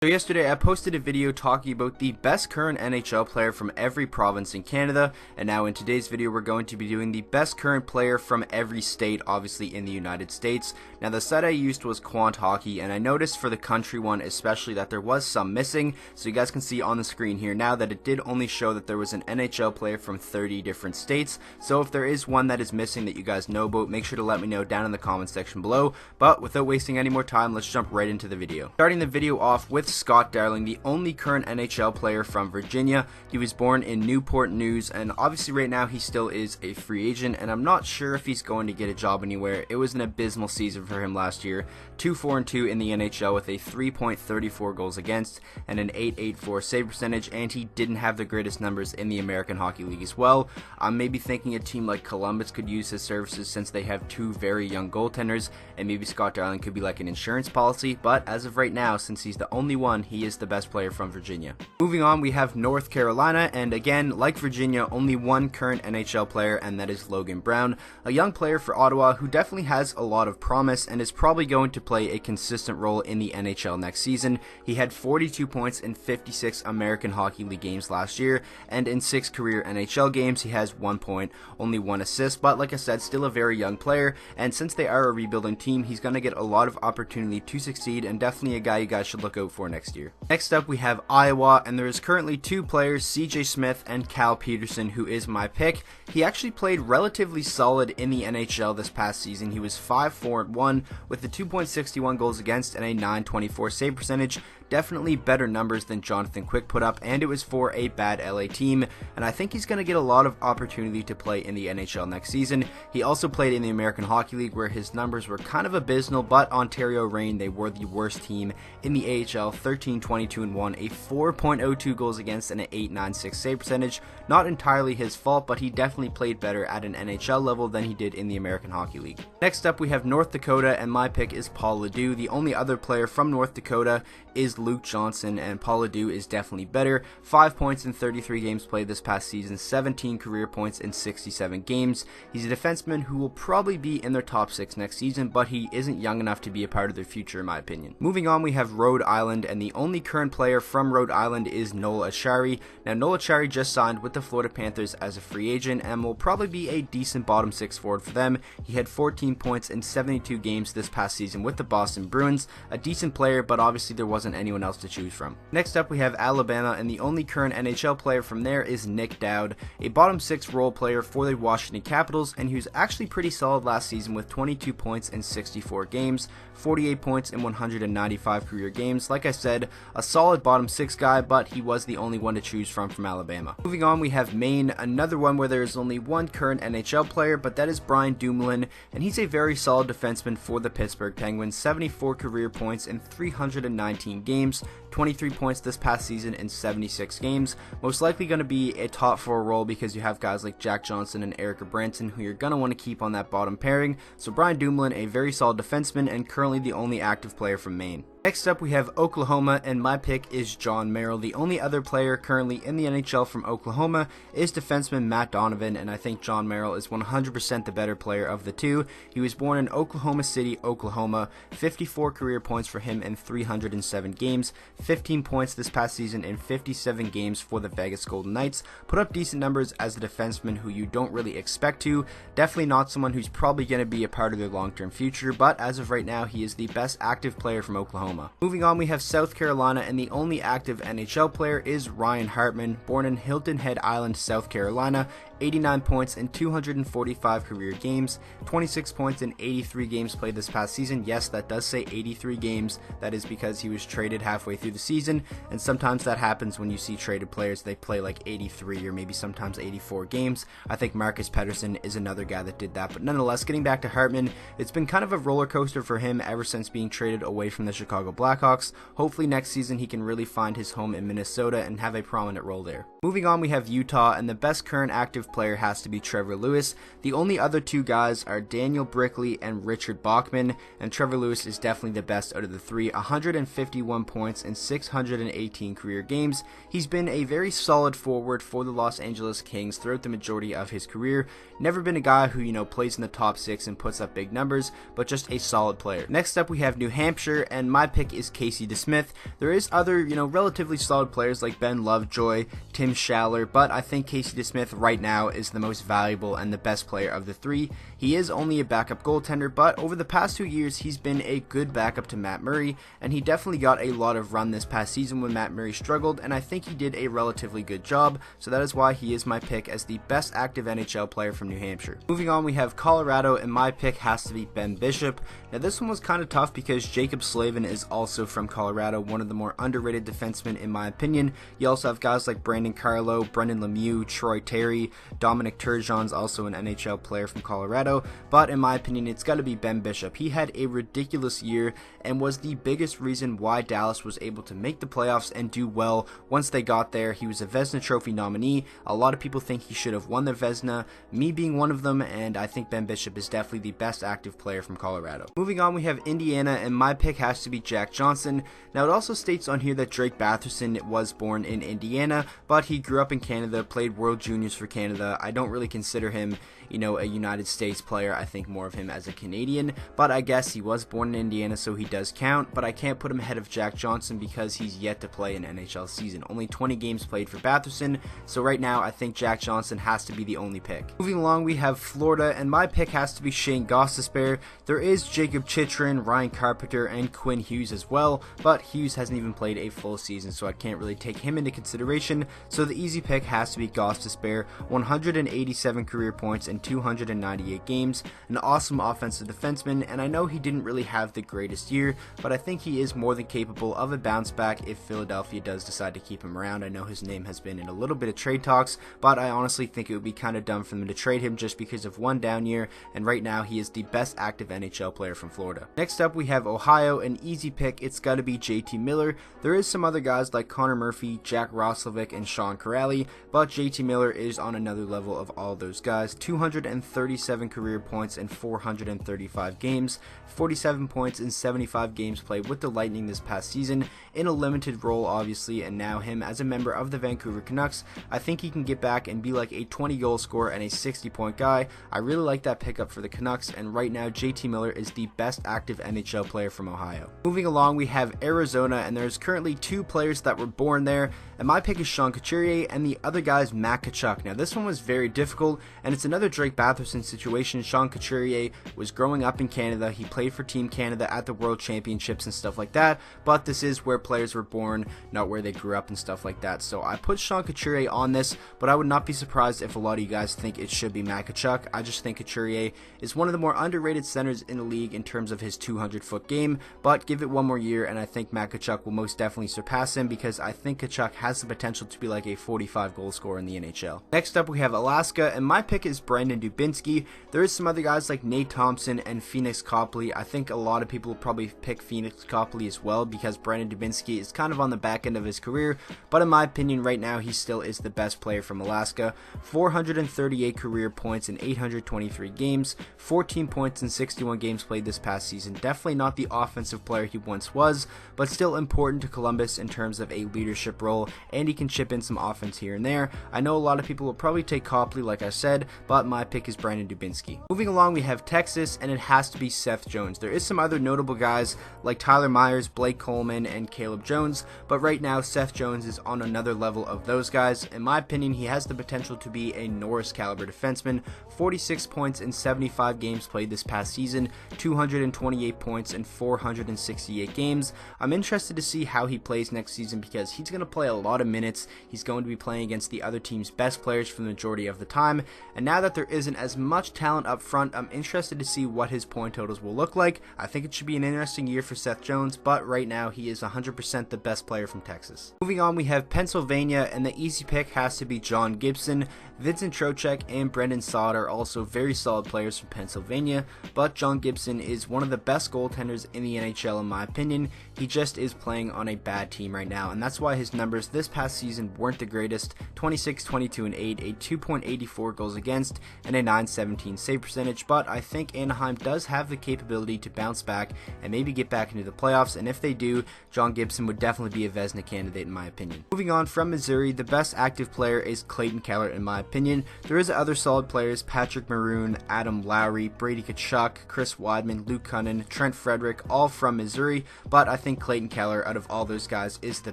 So yesterday I posted a video talking about the best current NHL player from every province in Canada, and now in today's video we're going to be doing the best current player from every state, obviously in the United States. Now the site I used was Quant Hockey, and I noticed for the country one especially that there was some missing, so you guys can see on the screen here now that it did only show that there was an NHL player from 30 different states. So if there is one that is missing that you guys know about, make sure to let me know down in the comments section below. But without wasting any more time, let's jump right into the video. Starting the video off with Scott Darling, the only current NHL player from Virginia. He was born in Newport News, and obviously right now he still is a free agent, and I'm not sure if he's going to get a job anywhere. It was an abysmal season for him last year, 2-4-2 in the NHL with a 3.34 goals against and an 8.84 save percentage, and he didn't have the greatest numbers in the American Hockey League as well. I'm maybe thinking a team like Columbus could use his services since they have two very young goaltenders, and maybe Scott Darling could be like an insurance policy, but as of right now, since he's the only one, he is the best player from Virginia. Moving on, we have North Carolina, and again, like Virginia, only one current NHL player, and that is Logan Brown, a young player for Ottawa who definitely has a lot of promise and is probably going to play a consistent role in the NHL next season. He had 42 points in 56 American Hockey League games last year, and in 6 career NHL games he has 1 point, only 1 assist, but like I said, still a very young player, and since they are a rebuilding team, he's going to get a lot of opportunity to succeed, and definitely a guy you guys should look out for next year. Next up we have Iowa, and there is currently 2 players, CJ Smith and Cal Peterson, who is my pick. He actually played relatively solid in the NHL this past season. He was 5-4-1 with a 2.61 goals against and a 9.24 save percentage. Definitely better numbers than Jonathan Quick put up, and it was for a bad LA team, and I think he's going to get a lot of opportunity to play in the NHL next season. He also played in the American Hockey League where his numbers were kind of abysmal, but Ontario Reign, they were the worst team in the AHL, 13-22-1, a 4.02 goals against and an 8.96 save percentage. Not entirely his fault, but he definitely played better at an NHL level than he did in the American Hockey League. Next up we have North Dakota, and my pick is Paul LaDue. The only other player from North Dakota is Luke Johnson, and Paul LaDue is definitely better. 5 points in 33 games played this past season, 17 career points in 67 games. He's a defenseman who will probably be in their top 6 next season, but he isn't young enough to be a part of their future in my opinion. Moving on, we have Rhode Island, and the only current player from Rhode Island is Noel Acciari. Now Noel Acciari just signed with the Florida Panthers as a free agent and will probably be a decent bottom 6 forward for them. He had 14 points in 72 games this past season with the Boston Bruins. A decent player, but obviously there wasn't anyone else to choose from. Next up we have Alabama, and the only current NHL player from there is Nick Dowd, a bottom 6 role player for the Washington Capitals, and he was actually pretty solid last season with 22 points in 64 games, 48 points in 195 career games. Like I said, a solid bottom 6 guy, but he was the only one to choose from Alabama. Moving on, we have Maine, another one where there is only one current NHL player, but that is Brian Dumoulin, and he's a very solid defenseman for the Pittsburgh Penguins, 74 career points in 319 games, 23 points this past season in 76 games. Most likely going to be a top 4 role because you have guys like Jack Johnson and Erica Branson who you're going to want to keep on that bottom pairing. So Brian Dumoulin, a very solid defenseman and currently the only active player from Maine. Next up we have Oklahoma, and my pick is John Merrill. The only other player currently in the NHL from Oklahoma is defenseman Matt Donovan, and I think John Merrill is 100% the better player of the two. He was born in Oklahoma City, Oklahoma, 54 career points for him in 307 games, 15 points this past season in 57 games for the Vegas Golden Knights. Put up decent numbers as a defenseman who you don't really expect to. Definitely not someone who's probably going to be a part of their long-term future, but as of right now he is the best active player from Oklahoma. Moving on, we have South Carolina, and the only active NHL player is Ryan Hartman, born in Hilton Head Island, South Carolina, 89 points in 245 career games, 26 points in 83 games played this past season. Yes, that does say 83 games. That is because he was traded halfway through the season, and sometimes that happens when you see traded players. They play like 83 or maybe sometimes 84 games. I think Marcus Pettersson is another guy that did that, but nonetheless, getting back to Hartman, it's been kind of a roller coaster for him ever since being traded away from the Chicago Blackhawks. Hopefully next season he can really find his home in Minnesota and have a prominent role there. Moving on, we have Utah, and the best current active active player has to be Trevor Lewis. The only other two guys are Daniel Brickley and Richard Bachman, and Trevor Lewis is definitely the best out of the three. 151 points in 618 career games. He's been a very solid forward for the Los Angeles Kings throughout the majority of his career. Never been a guy who, plays in the top 6 and puts up big numbers, but just a solid player. Next up we have New Hampshire, and my pick is Casey DeSmith. There is other, relatively solid players like Ben Lovejoy, Tim Schaller, but I think Casey DeSmith right now is the most valuable and the best player of the three. He is only a backup goaltender, but over the past 2 years he's been a good backup to Matt Murray, and he definitely got a lot of run this past season when Matt Murray struggled, and I think he did a relatively good job, so that is why he is my pick as the best active NHL player from New Hampshire. Moving on, we have Colorado, and my pick has to be Ben Bishop. Now this one was kind of tough because Jacob Slavin is also from Colorado, one of the more underrated defensemen in my opinion. You also have guys like Brandon Carlo, Brendan Lemieux, Troy Terry, Dominic Turgeon's also an NHL player from Colorado, but in my opinion it's got to be Ben Bishop. He had a ridiculous year and was the biggest reason why Dallas was able to make the playoffs and do well once they got there. He was a Vezina Trophy nominee. A lot of people think he should have won the Vezina, me being one of them, and I think Ben Bishop is definitely the best active player from Colorado. Moving on, we have Indiana, and my pick has to be Jack Johnson. Now it also states on here that Drake Batherson was born in Indiana, but he grew up in Canada, played World Juniors for Canada. I don't really consider him, a United States player. I think more of him as a Canadian, but I guess he was born in Indiana, so he does count, but I can't put him ahead of Jack Johnson because he's yet to play an NHL season. Only 20 games played for Batherson, so right now I think Jack Johnson has to be the only pick. Moving along, we have Florida, and my pick has to be Shane Gostisbehere. There is Jacob Chychrun, Ryan Carpenter, and Quinn Hughes as well, but Hughes hasn't even played a full season, so I can't really take him into consideration, so the easy pick has to be Gostisbehere. 187 career points in 298 games, an awesome offensive defenseman, and I know he didn't really have the greatest year, but I think he is more than capable of a bounce back if Philadelphia does decide to keep him around. I know his name has been in a little bit of trade talks, but I honestly think it would be kind of dumb for them to trade him just because of one down year, and right now he is the best active NHL player from Florida. Next up we have Ohio, an easy pick, it's got to be JT Miller. There is some other guys like Connor Murphy, Jack Roslovic, and Sean Corrali, but JT Miller is on another level of all those guys. 237 career points in 435 games, 47 points in 75 games played with the Lightning this past season, in a limited role obviously, and now him as a member of the Vancouver Canucks. I think he can get back and be like a 20 goal scorer and a 60 point guy. I really like that pickup for the Canucks, and right now JT Miller is the best active NHL player from Ohio. Moving along, we have Arizona, and there's currently two players that were born there, and my pick is Sean Couturier, and the other guy is Matt Tkachuk. Now this one was very difficult, and it's another Drake Batherson situation. Sean Couturier was growing up in Canada. He played for Team Canada at the World Championships and stuff like that, but this is where players were born, not where they grew up and stuff like that. So I put Sean Couturier on this, but I would not be surprised if a lot of you guys think it should be Matt Tkachuk. I just think Couturier is one of the more underrated centers in the league in terms of his 200-foot game, but give it one more year and I think Matt Tkachuk will most definitely surpass him, because I think Tkachuk has the potential to be like a 45 goal scorer in the NHL. Next up we have Alaska, and my pick is Brandon Dubinsky. There is some other guys like Nate Thompson and Phoenix Copley. I think a lot of people will probably pick Phoenix Copley as well because Brandon Dubinsky is kind of on the back end of his career, but in my opinion right now he still is the best player from Alaska. 438 career points in 823 games, 14 points in 61 games played this past season. Definitely not the offensive player he once was, but still important to Columbus in terms of a leadership role, and he can chip in some offense here and there. I know a lot of people will probably take Copley like I said, but my pick is Brandon Dubinsky. Moving along, we have Texas, and it has to be Seth Jones. There is some other notable guys like Tyler Myers, Blake Coleman, and Caleb Jones, but right now Seth Jones is on another level of those guys. In my opinion, he has the potential to be a Norris caliber defenseman. 46 points in 75 games played this past season, 228 points in 468 games. I'm interested to see how he plays next season because he's going to play a lot of minutes. He's going to be playing against the other team's best players for the majority of the time, and now that there isn't as much talent up front, I'm interested to see what his point totals will look like. I think it should be an interesting year for Seth Jones, but right now he is 100% the best player from Texas. Moving on, we have Pennsylvania, and the easy pick has to be John Gibson. Vincent Trocheck and Brendan Saad are also very solid players from Pennsylvania, but John Gibson is one of the best goaltenders in the NHL in my opinion. He just is playing on a bad team right now, and that's why his numbers this past season weren't the greatest. 26, 22, and 8, a 2.84 goals against and a 917 save percentage, but I think Anaheim does have the capability to bounce back and maybe get back into the playoffs, and if they do, John Gibson would definitely be a Vezina candidate in my opinion. Moving on, from Missouri, the best active player is Clayton Keller in my opinion. There is other solid players: Patrick Maroon, Adam Lowry, Brady Tkachuk, Chris Weidman, Luke Cunnin, Trent Frederick, all from Missouri, but I think Clayton Keller out of all those guys is the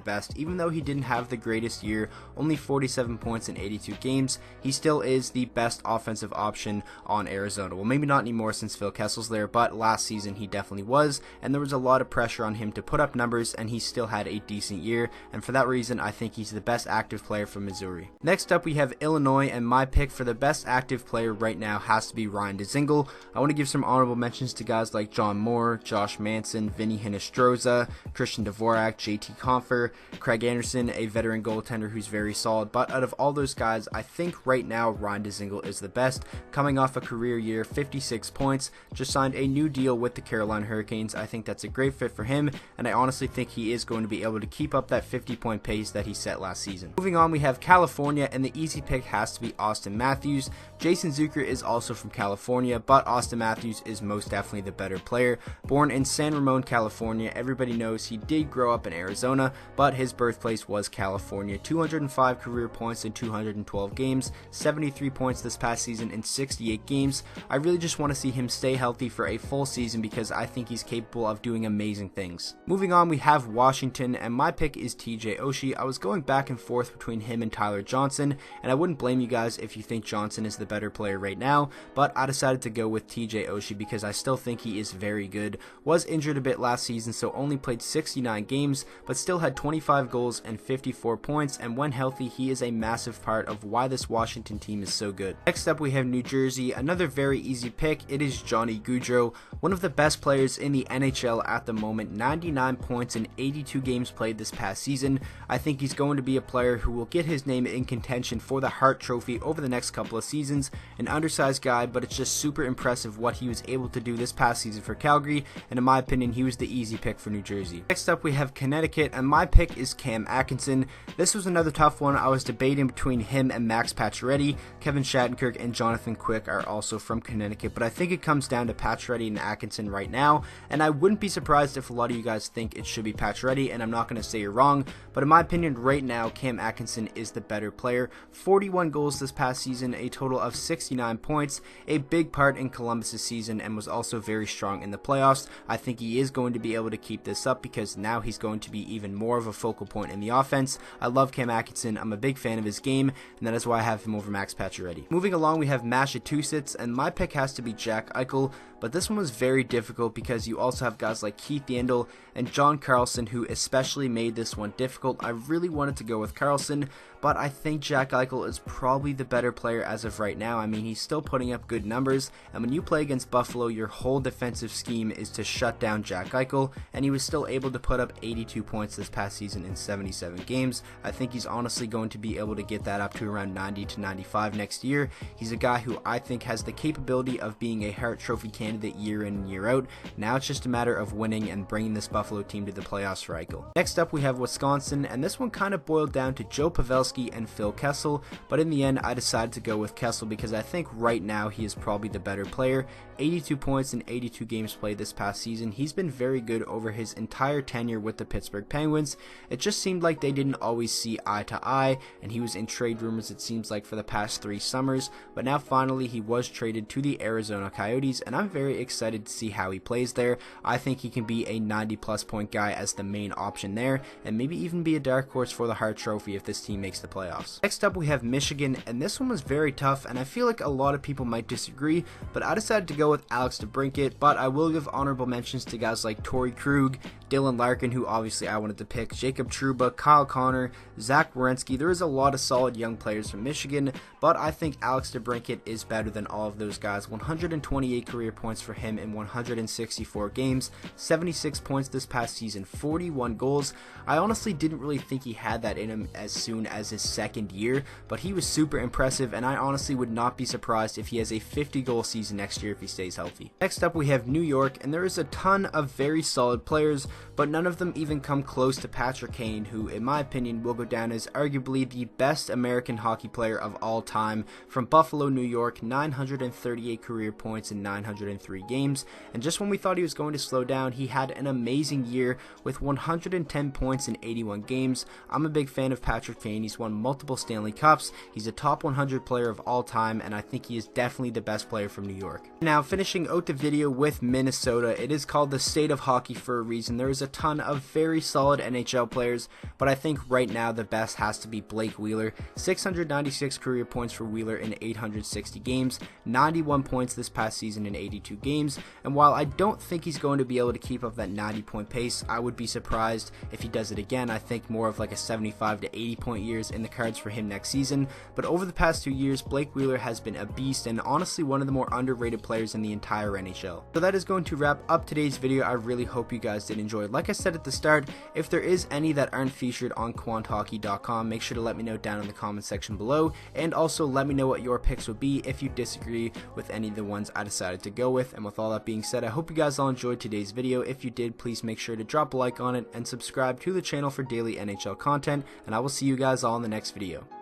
best. Even though he didn't have the greatest year, only 47 points in 82 games, he still is the best offensive option on Arizona. Well, maybe not anymore since Phil Kessel's there, but last season he definitely was, and there was a lot of pressure on him to put up numbers, and he still had a decent year, and for that reason I think he's the best active player from Missouri. Next up we have Illinois, and my pick for the best active player right now has to be Ryan Dzingel. I want to give some honorable mentions to guys like John Moore, Josh Manson, Vinny Hinostroza, Christian Dvorak, JT Compher, Craig Anderson, a veteran goaltender who's very solid, but out of all those guys, I think right now Ryan Dzingel is the best, coming off a career year, 56 points, just signed a new deal with the Carolina Hurricanes. I think that's a great fit for him, and I honestly think he is going to be able to keep up that 50-point pace that he set last season. Moving on, we have California, and the easy pick has to be Austin Matthews. Jason Zucker is also from California, but Austin Matthews is most definitely the better player. Born in San Ramon, California, everybody knows he did grow up in Arizona, but his birthplace was California. 205 career points in 212 games, 73 points this past season in 68 games. I really just want to see him stay healthy for a full season because I think he's capable of doing amazing things. Moving on, we have Washington, and my pick is TJ Oshie. I was going back and forth between him and Tyler Johnson, and I wouldn't blame you guys if you think Johnson is the better player right now, but I decided to go with TJ Oshie because I still think he is very good. Was injured a bit last season, so only played 69 games, but still had 25 goals and 54 points, and when healthy, he is a massive part of why this Washington team is so good. Next up, we have New Jersey, another very easy pick. It is Johnny Gaudreau, one of the best players in the NHL at the moment, 99 points in 82 games played this past season. I think he's going to be a player who will get his name in contention for the Hart Trophy over the next couple of seasons. An undersized guy, but it's just super impressive what he was able to do this past season for Calgary, and in my opinion, he was the easy pick for New Jersey. Next up, we have Connecticut, and my pick is Cam Atkinson. This was another tough one. I was debating between him and Max Pacioretty. Kevin Shattenkirk and Jonathan Quick are also from Connecticut, but I think it comes down to Pacioretty and Atkinson right now, and I wouldn't be surprised if a lot of you guys think it should be Pacioretty, and I'm not going to say you're wrong, but in my opinion right now, Cam Atkinson is the better player. 41 goals this past season, a total of 69 points, a big part in Columbus's season, and was also very strong in the playoffs. I think he is going to be able to keep this up because now he's going to be even more of a focal point in the offense. I love Cam Atkinson. I'm a big fan of his game, and that is why I have him over Max Pacioretty. Moving along, we have Massachusetts, and my pick has to be Jack Eichel, but this one was very difficult because you also have guys like Keith Yandel and John Carlson who especially made this one difficult. I really wanted to go with Carlson, but I think Jack Eichel is probably the better player as of right now. I mean, he's still putting up good numbers, and when you play against Buffalo, your whole defensive scheme is to shut down Jack Eichel, and he was still able to put up 82 points this past season in 77 games. I think he's honestly going to be able to get that up to around 90 to 95 next year. He's a guy who I think has the capability of being a Hart Trophy candidate year in and year out. Now it's just a matter of winning and bringing this Buffalo team to the playoffs for Eichel. Next up, we have Wisconsin, and this one kind of boiled down to Joe Pavelski and Phil Kessel, but in the end I decided to go with Kessel because I think right now he is probably the better player. 82 points in 82 games played this past season. He's been very good over his entire tenure with the Pittsburgh Penguins. It just seemed like they didn't always see eye to eye, and he was in trade rumors it seems like for the past 3 summers, but now finally he was traded to the Arizona Coyotes, and I'm very excited to see how he plays there. I think he can be a 90+ point guy as the main option there, and maybe even be a dark horse for the Hart Trophy if this team makes the playoffs. Next up, we have Michigan, and this one was very tough, and I feel like a lot of people might disagree, but I decided to go with Alex DeBrincat, but I will give honorable mentions to guys like Torrey Krug, Dylan Larkin, who obviously I wanted to pick, Jacob Trouba, Kyle Connor, Zach Werenski. There is a lot of solid young players from Michigan, but I think Alex DeBrincat is better than all of those guys. 128 career points points for him in 164 games, 76 points this past season, 41 goals. I honestly didn't really think he had that in him as soon as his second year, but he was super impressive, and I honestly would not be surprised if he has a 50-goal season next year if he stays healthy. Next up, we have New York, and there is a ton of very solid players, but none of them even come close to Patrick Kane, who in my opinion will go down as arguably the best American hockey player of all time. From Buffalo, New York, 938 career points in 903 games, and just when we thought he was going to slow down, he had an amazing year with 110 points in 81 games. I'm a big fan of Patrick Kane. He's won multiple Stanley Cups, he's a top 100 player of all time, and I think he is definitely the best player from New York. Now, finishing out the video with Minnesota, it is called the state of hockey for a reason. There is a ton of very solid NHL players, but I think right now the best has to be Blake Wheeler. 696 career points for Wheeler in 860 games, 91 points this past season in 82 games, and while I don't think he's going to be able to keep up that 90-point pace, I would be surprised if he does it again. I think more of like a 75 to 80-point years in the cards for him next season, but over the past 2 years, Blake Wheeler has been a beast and honestly one of the more underrated players in the entire NHL. So that is going to wrap up today's video. I really hope you guys did enjoy. Like I said at the start, if there is any that aren't featured on quanthockey.com, make sure to let me know down in the comment section below, and also let me know what your picks would be if you disagree with any of the ones I decided to go with. And with all that being said, I hope you guys all enjoyed today's video. If you did, please make sure to drop a like on it and subscribe to the channel for daily NHL content, and I will see you guys all in the next video.